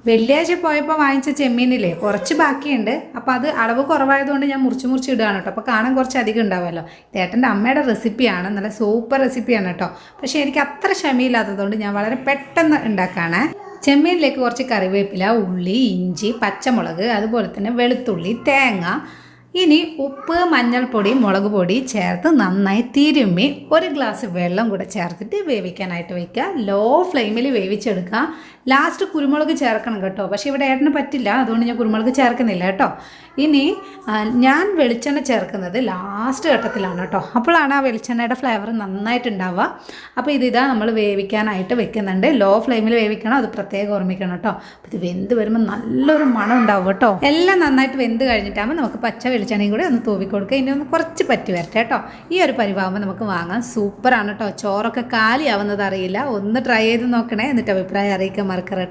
വെള്ളിയാഴ്ച പോയപ്പോൾ വാങ്ങിച്ച ചെമ്മീനില്ലേ കുറച്ച് ബാക്കിയുണ്ട്. അപ്പോൾ അത് അളവ് കുറവായതുകൊണ്ട് ഞാൻ മുറിച്ച് ഇടുകയാണ് കേട്ടോ. അപ്പോൾ കാണാൻ കുറച്ച് അധികം ഉണ്ടാവുമല്ലോ. ഏട്ടൻ്റെ അമ്മയുടെ റെസിപ്പിയാണ്, നല്ല സൂപ്പർ റെസിപ്പിയാണ് കേട്ടോ. പക്ഷേ എനിക്ക് അത്ര ക്ഷമയില്ലാത്തതുകൊണ്ട് ഞാൻ വളരെ പെട്ടെന്ന് ഉണ്ടാക്കുകയാണ്. ചെമ്മീനിലേക്ക് കുറച്ച് കറിവേപ്പില, ഉള്ളി, ഇഞ്ചി, പച്ചമുളക്, അതുപോലെ തന്നെ വെളുത്തുള്ളി, തേങ്ങ, ഇനി ഉപ്പ്, മഞ്ഞൾപ്പൊടി, മുളക് പൊടി ചേർത്ത് നന്നായി തിരുമ്മി ഒരു ഗ്ലാസ് വെള്ളം കൂടെ ചേർത്തിട്ട് വേവിക്കാനായിട്ട് വയ്ക്കുക. ലോ ഫ്ലെയിമിൽ വേവിച്ചെടുക്കുക. ലാസ്റ്റ് കുരുമുളക് ചേർക്കണം കേട്ടോ. പക്ഷേ ഇവിടെ ഏട്ടന് പറ്റില്ല, അതുകൊണ്ട് ഞാൻ കുരുമുളക് ചേർക്കുന്നില്ല കേട്ടോ. ഇനി ഞാൻ വെളിച്ചെണ്ണ ചേർക്കുന്നത് ലാസ്റ്റ് ഘട്ടത്തിലാണ് കേട്ടോ. അപ്പോഴാണ് ആ വെളിച്ചെണ്ണയുടെ ഫ്ലേവർ നന്നായിട്ടുണ്ടാവുക. അപ്പോൾ ഇതാ നമ്മൾ വേവിക്കാനായിട്ട് വെക്കുന്നുണ്ട്. ലോ ഫ്ലെയിമിൽ വേവിക്കണം, അത് പ്രത്യേകം ഓർമ്മിക്കണം കേട്ടോ. അപ്പോൾ ഇത് വെന്ത് വരുമ്പോൾ നല്ലൊരു മണം ഉണ്ടാവും കേട്ടോ. എല്ലാം നന്നായിട്ട് വെന്ത് കഴിഞ്ഞിട്ടാകുമ്പോൾ നമുക്ക് പച്ച വെളിച്ചെണ്ണയും കൂടി ഒന്ന് തൂവി കൊടുക്കുക. ഇനി ഒന്ന് കുറച്ച് പറ്റി വരട്ടെ കേട്ടോ. ഈ ഒരു പരിവാകുമ്പോൾ നമുക്ക് വാങ്ങാം. സൂപ്പറാണ് കേട്ടോ. ചോറൊക്കെ കാലിയാവുന്നത് അറിയില്ല. ഒന്ന് ട്രൈ ചെയ്ത് നോക്കണേ, എന്നിട്ട് അഭിപ്രായം അറിയിക്കാൻ മറക്കരുത്.